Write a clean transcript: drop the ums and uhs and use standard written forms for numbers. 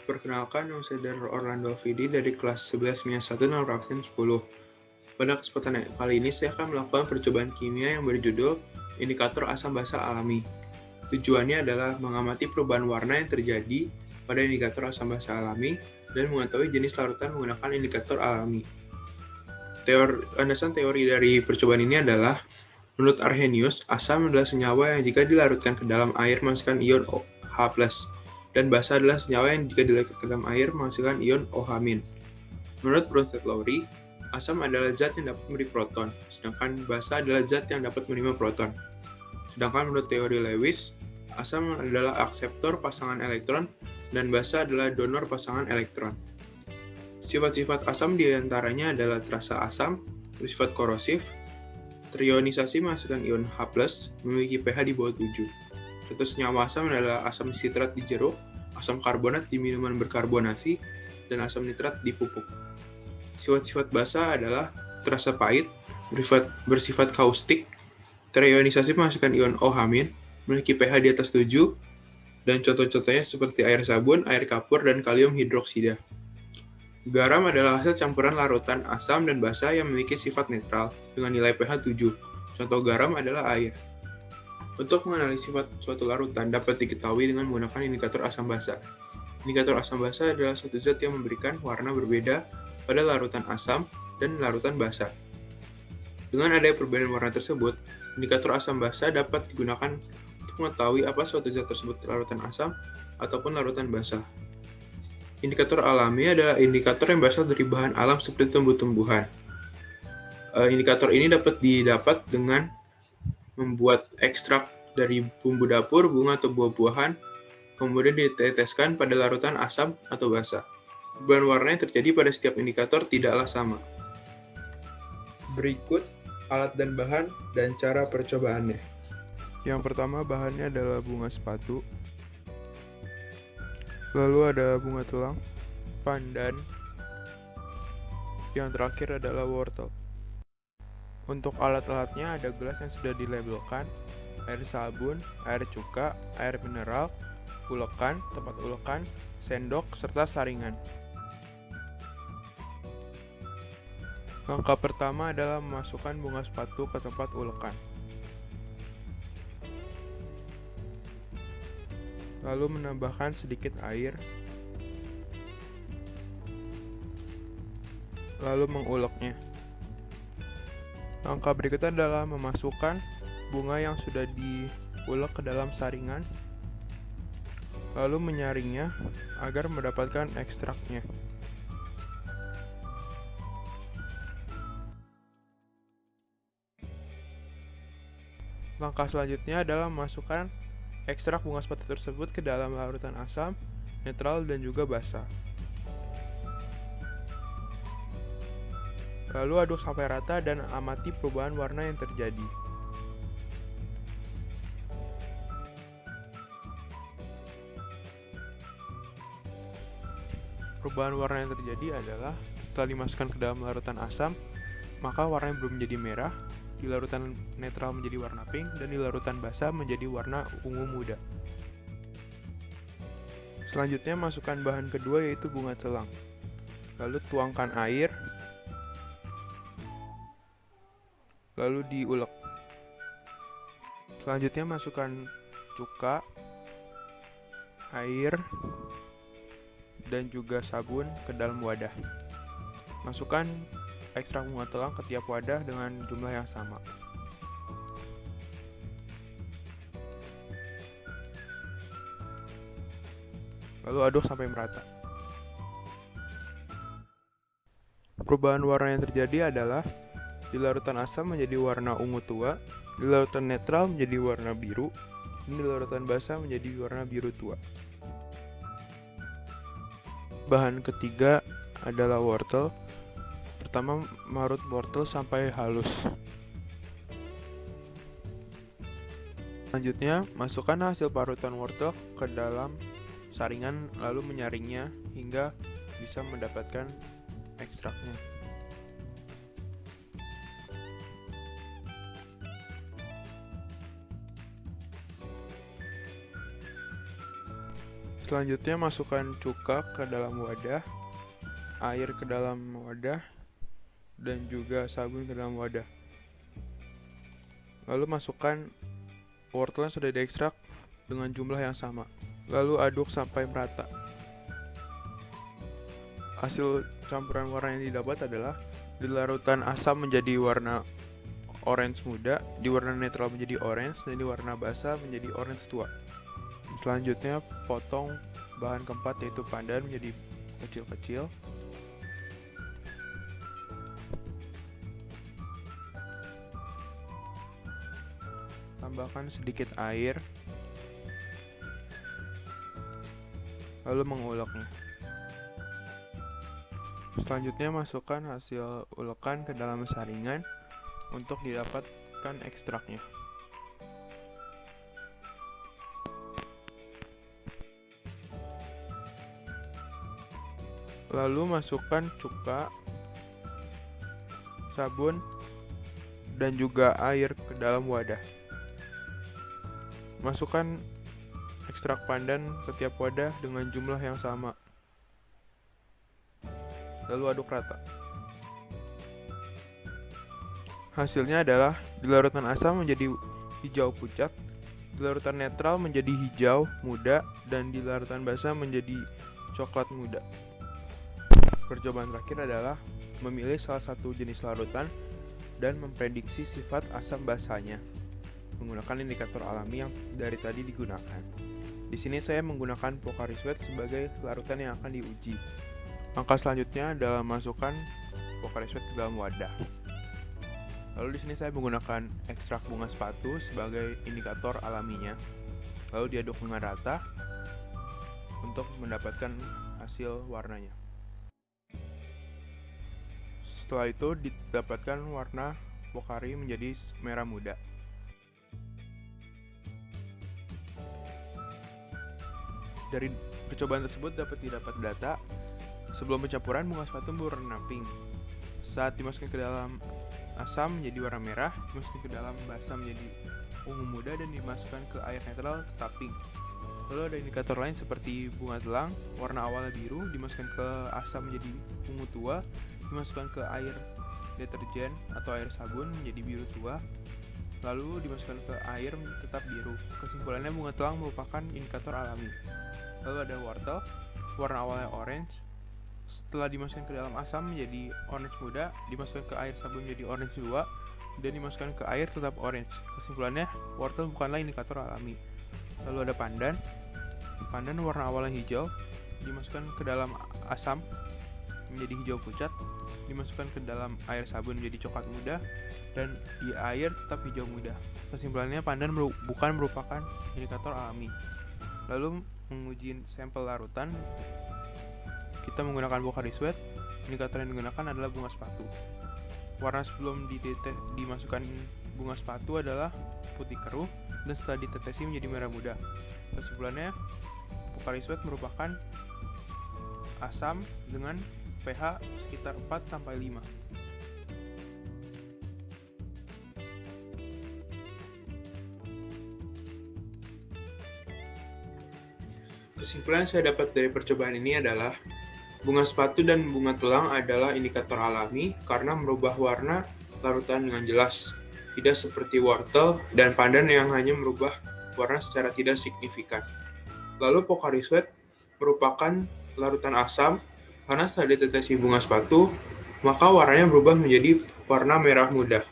Perkenalkan, nama saya Orlando Vidi dari kelas 11 minus 1 Absen 10. Pada kesempatan kali ini, saya akan melakukan percobaan kimia yang berjudul Indikator Asam Basa Alami. Tujuannya adalah mengamati perubahan warna yang terjadi pada indikator asam basa alami dan mengetahui jenis larutan menggunakan indikator alami. Landasan teori dari percobaan ini adalah, menurut Arrhenius, asam adalah senyawa yang jika dilarutkan ke dalam air menghasilkan ion H+, dan basa adalah senyawa yang jika dilarutkan ke dalam air menghasilkan ion OH-. Menurut Bronsted-Lowry, asam adalah zat yang dapat memberi proton, sedangkan basa adalah zat yang dapat menerima proton. Sedangkan menurut teori Lewis, asam adalah akseptor pasangan elektron dan basa adalah donor pasangan elektron. Sifat-sifat asam diantaranya adalah terasa asam, bersifat korosif, terionisasi menghasilkan ion H+, memiliki pH di bawah 7. Contoh senyawa asam adalah asam sitrat di jeruk, asam karbonat di minuman berkarbonasi, dan asam nitrat di pupuk. Sifat-sifat basa adalah terasa pahit, bersifat kaustik, terionisasi menghasilkan ion OH-, memiliki pH di atas 7, dan contoh-contohnya seperti air sabun, air kapur, dan kalium hidroksida. Garam adalah hasil campuran larutan asam dan basa yang memiliki sifat netral dengan nilai pH 7. Contoh garam adalah air. Untuk mengenali sifat suatu larutan dapat diketahui dengan menggunakan indikator asam basa. Indikator asam basa adalah suatu zat yang memberikan warna berbeda pada larutan asam dan larutan basa. Dengan adanya perbedaan warna tersebut, indikator asam basa dapat digunakan untuk mengetahui apa suatu zat tersebut larutan asam ataupun larutan basa. Indikator alami adalah indikator yang berasal dari bahan alam seperti tumbuh-tumbuhan. Indikator ini dapat didapat dengan membuat ekstrak dari bumbu dapur, bunga atau buah-buahan, kemudian diteteskan pada larutan asam atau basa. Perubahan warna yang terjadi pada setiap indikator tidaklah sama. Berikut alat dan bahan dan cara percobaannya. Yang pertama bahannya adalah bunga sepatu, lalu ada bunga telang, pandan, yang terakhir adalah wortel. Untuk alat-alatnya ada gelas yang sudah dilabelkan, air sabun, air cuka, air mineral, ulekan, tempat ulekan, sendok, serta saringan. Langkah pertama adalah memasukkan bunga sepatu ke tempat ulekan. Lalu menambahkan sedikit air, lalu menguleknya. Langkah berikutnya adalah memasukkan bunga yang sudah diulek ke dalam saringan, lalu menyaringnya agar mendapatkan ekstraknya. Langkah selanjutnya adalah memasukkan ekstrak bunga sepatu tersebut ke dalam larutan asam, netral, dan juga basa. Lalu aduk sampai rata dan amati perubahan warna yang terjadi. Perubahan warna yang terjadi adalah setelah dimasukkan ke dalam larutan asam, maka warnanya belum menjadi merah, di larutan netral menjadi warna pink, dan di larutan basa menjadi warna ungu muda. Selanjutnya masukkan bahan kedua yaitu bunga telang. Lalu tuangkan air, lalu diulek. Selanjutnya masukkan cuka, air, dan juga sabun ke dalam wadah. Masukkan ekstrak bunga telang ke tiap wadah dengan jumlah yang sama. Lalu aduk sampai merata. Perubahan warna yang terjadi adalah di larutan asam menjadi warna ungu tua, di larutan netral menjadi warna biru, dan di larutan basa menjadi warna biru tua. Bahan ketiga adalah wortel. Pertama, marut wortel sampai halus. Selanjutnya, masukkan hasil parutan wortel ke dalam saringan lalu menyaringnya hingga bisa mendapatkan ekstraknya. Selanjutnya masukkan cuka ke dalam wadah, air ke dalam wadah, dan juga sabun ke dalam wadah. Lalu masukkan wortel yang sudah diekstrak dengan jumlah yang sama. Lalu aduk sampai merata. Hasil campuran warna yang didapat adalah di larutan asam menjadi warna orange muda, di warna netral menjadi orange, dan di warna basah menjadi orange tua. Selanjutnya potong bahan keempat yaitu pandan menjadi kecil-kecil. Tambahkan sedikit air, lalu menguleknya. Selanjutnya masukkan hasil ulekan ke dalam saringan untuk didapatkan ekstraknya. Lalu masukkan cuka, sabun, dan juga air ke dalam wadah. Masukkan ekstrak pandan ke tiap wadah dengan jumlah yang sama. Lalu aduk rata. Hasilnya adalah di larutan asam menjadi hijau pucat, di larutan netral menjadi hijau muda, dan di larutan basah menjadi coklat muda. Percobaan terakhir adalah memilih salah satu jenis larutan dan memprediksi sifat asam basahnya menggunakan indikator alami yang dari tadi digunakan. Di sini saya menggunakan Pocari Sweat sebagai larutan yang akan diuji. Langkah selanjutnya adalah masukkan Pocari Sweat ke dalam wadah. Lalu di sini saya menggunakan ekstrak bunga sepatu sebagai indikator alaminya. Lalu diaduk dengan rata untuk mendapatkan hasil warnanya. Setelah itu didapatkan warna Pocari menjadi merah muda. Dari percobaan tersebut dapat didapat data sebelum pencampuran bunga sepatu berwarna pink. Saat dimasukkan ke dalam asam menjadi warna merah, dimasukkan ke dalam basah menjadi ungu muda, dan dimasukkan ke air netral tetap pink. Lalu ada indikator lain seperti bunga telang, warna awalnya biru, dimasukkan ke asam menjadi ungu tua, dimasukkan ke air deterjen atau air sabun menjadi biru tua, lalu dimasukkan ke air tetap biru. Kesimpulannya bunga telang merupakan indikator alami. Lalu ada wortel, warna awalnya orange, setelah dimasukkan ke dalam asam menjadi orange muda, dimasukkan ke air sabun menjadi orange tua, dan dimasukkan ke air tetap orange. Kesimpulannya wortel bukanlah indikator alami. Lalu ada pandan, pandan warna awalnya hijau, dimasukkan ke dalam asam menjadi hijau pucat, dimasukkan ke dalam air sabun menjadi coklat muda, dan di air tetap hijau muda. Kesimpulannya pandan bukan merupakan indikator alami. Lalu menguji sampel larutan, kita menggunakan Pocari Sweat. Indikator yang digunakan adalah bunga sepatu. Warna sebelum dimasukkan bunga sepatu adalah putih keruh, dan setelah ditetesi menjadi merah muda. Kesimpulannya Pocari Sweat merupakan asam dengan pH sekitar 4-5. Kesimpulan yang saya dapat dari percobaan ini adalah bunga sepatu dan bunga telang adalah indikator alami karena merubah warna larutan dengan jelas, tidak seperti wortel dan pandan yang hanya merubah warna secara tidak signifikan. Lalu Pocari Sweat merupakan larutan asam karena setelah ditetesi bunga sepatu, maka warnanya berubah menjadi warna merah muda.